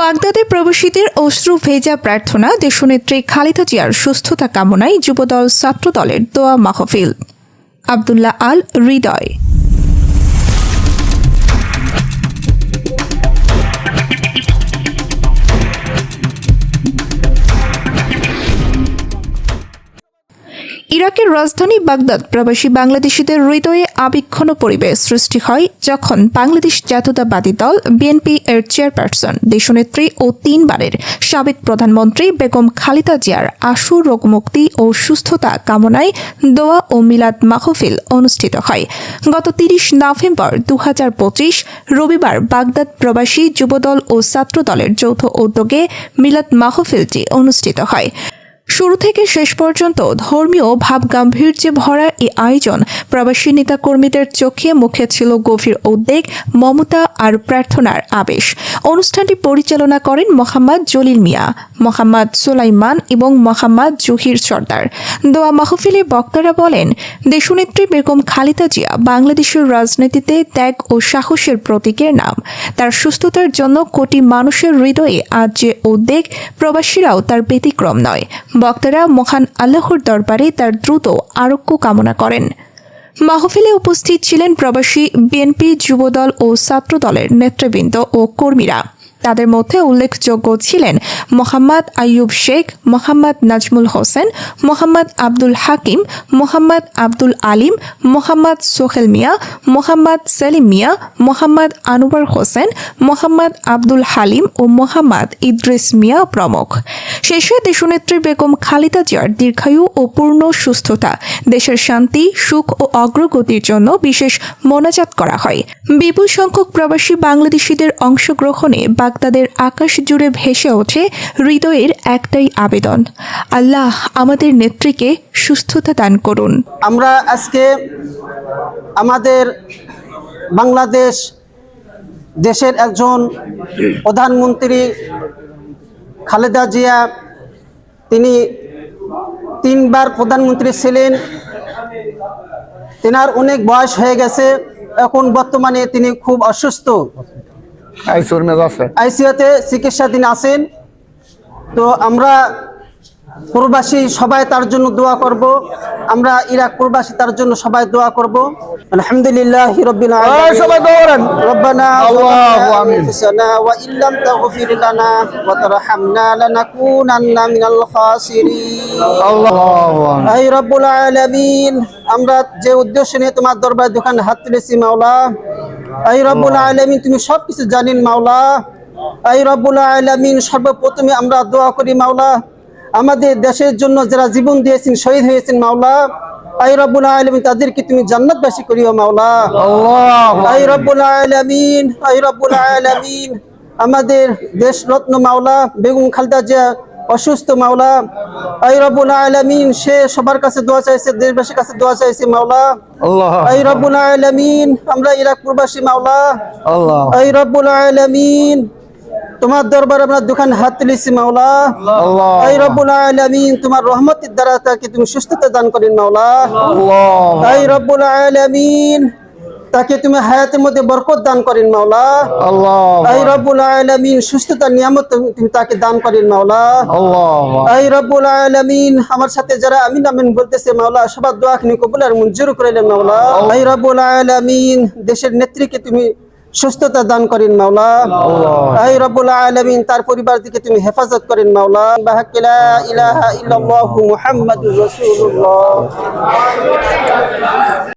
বাগদাদে প্রবাসীদের অশ্রু ভেজা প্রার্থনা দেশনেত্রী খালেদা জিয়ার সুস্থতা কামনায় যুবদল ছাত্রদলের দোয়া মাহফিল। আব্দুল্লাহ আল হৃদয়। ইরাকের রাজধানী বাগদাদ প্রবাসী বাংলাদেশিদের হৃদয়ে আবেগঘন পরিবেশ সৃষ্টি হয় যখন বাংলাদেশ জাতীয়তাবাদী দল বিএনপি এর চেয়ারপারসন দেশনেত্রী ও 3 বারের সাবেক প্রধানমন্ত্রী বেগম খালেদা জিয়ার আশু রোগমুক্তি ও সুস্থতা কামনায় দোয়া ও মিলাদ মাহফিল অনুষ্ঠিত হয়। গত 30 নভেম্বর 2025 রবিবার বাগদাদ প্রবাসী যুবদল ও ছাত্রদলের যৌথ উদ্যোগে মিলাদ মাহফিলটি অনুষ্ঠিত হয়। শুরু থেকে শেষ পর্যন্ত ধর্মীয় ভাবগাম্ভীর্যে ভরা এই আয়োজন প্রবাসী নেতাকর্মীদের চোখে মুখে ছিল গভীর উদ্বেগ, মমতা আর প্রার্থনার আবেশ। অনুষ্ঠানটি পরিচালনা করেন মোহাম্মদ জলিল মিয়া, মোহাম্মদ সুলাইমান এবং মোহাম্মদ জহির সর্দার। দোয়া মাহফিলে বক্তারা বলেন, দেশনেত্রী বেগম খালেদা জিয়া বাংলাদেশের রাজনীতিতে ত্যাগ ও সাহসের প্রতীকের নাম। তার সুস্থতার জন্য কোটি মানুষের হৃদয়ে আজ যে উদ্বেগ, প্রবাসীরাও তার ব্যতিক্রম নয়। বক্তারা মহান আল্লাহর দরবারে তার দ্রুত আরোগ্য কামনা করেন। মাহফিলে উপস্থিত ছিলেন প্রবাসী বিএনপি, যুবদল ও ছাত্রদলের নেতৃবৃন্দ ও কর্মীরা। তাদের মধ্যে উল্লেখযোগ্য ছিলেন মোহাম্মদ আইয়ুব শেখ, মোহাম্মদ নাজমুল হোসেন, মোহাম্মদ আব্দুল হাকিম, মোহাম্মদ আব্দুল আলিম, মোহাম্মদ সোহেল মিয়া, মোহাম্মদ সেলিম মিয়া, মোহাম্মদ আনোয়ার হোসেন, মোহাম্মদ আব্দুল হালিম ও মোহাম্মদ ইদ্রিস মিয়া প্রমুখ। শেষে দেশনেত্রী বেগম খালেদা জিয়ার দীর্ঘায়ু ও পূর্ণ সুস্থতা, দেশের শান্তি, সুখ ও অগ্রগতির জন্য বিশেষ মোনাজাত করা হয়। বিপুল সংখ্যক প্রবাসী বাংলাদেশিদের অংশগ্রহণে বাগদাদের আকাশ জুড়ে ভেসে ওঠে হৃদয়ের একটাই আবেদন, আল্লাহ আমাদের নেত্রীকে সুস্থতা দান করুন। আমরা আজকে আমাদের বাংলাদেশ দেশের একজন প্রধানমন্ত্রী খালেদা জিয়া, তিনি 3 বার প্রধানমন্ত্রী ছিলেন। তেনার অনেক বয়স হয়ে গেছে, এখন বর্তমানে তিনি খুব অসুস্থ, আইসিইউতে চিকিৎসাধীন আছেন। তো আমরা প্রবাসী সবাই তার জন্য দোয়া করব, আমরা ইরাক প্রবাসী তার জন্য সবাই দোয়া করব। আলহামদুলিল্লাহি রাব্বিল আলামিন। সবাই দোয়া করেন। রব্বানা আল্লাহু আমিন ওয়া ইল্লাম তাগফির লানা ওয়া তারহামনা লানাকুনান্না মিনাল খাসিরিন। আল্লাহু আমিন। আই রব্বুল আলামিন, আমরা যে উদ্দেশ্য নিয়ে তোমার দরবারে দোকান হাত তুলেছি মাওলা, আই রব্বুল আলামিন তুমি সবকিছু জানেন মাওলা। আই রব্বুল আলামিন, সর্বপ্রথমে আমরা দোয়া করি মাওলা, আমাদের দেশের জন্য যারা জীবন দিয়েছেন, শহীদ হয়েছেন মাওলা, আই রব্বুল আলামিন তাদেরকে তুমি জান্নাতবাসী করিও মাওলা। আই রব্বুল আলামিন, আই রব্বুল আলামিন, আমাদের দেশ রত্ন মাওলা বেগম খালেদা জিয়া অসুস্থ মাওলা, আই রব্বুল আলামিন সে সবার কাছে দোয়া চাইছে, দেশবাসীর কাছে দোয়া চাইছে মাওলা। আই রব্বুল আলামিন, আমরা ইরাক প্রবাসী মাওলা, আই রব্বুল আলামিন তোমার দরবারে আমরা দোকান হাত তুলেছি মাওলা। আই রব্বুল আলামিন, তোমার রহমতের দ্বারা তাকে তুমি সুস্থতা দান করেন মাওলা। আই রব্বুল আলামিন, তাকে তুমি হায়াতের মধ্যে বরকত দান করেন মাওলা। আই রব্বুল আলামিন, সুস্থতার নিয়ামত তুমি তাকে দান করেন মাওলা। আই রব্বুল আলামিন, আমার সাথে যারা আমিন আমিন বলতেছে মাওলা, সবার দোয়া খিনি কবুল আর মঞ্জুর করিলেন মাওলা। আই রব্বুল আলামিন, দেশের নেত্রীকে তুমি সুস্থতা দান করেন মাওলা। আই রব্বুল আলামিন, তার পরিবার থেকে তুমি হেফাজত করেন মাওলা। লা ইলাহা ইল্লাল্লাহু মুহাম্মাদুর রাসূলুল্লাহ।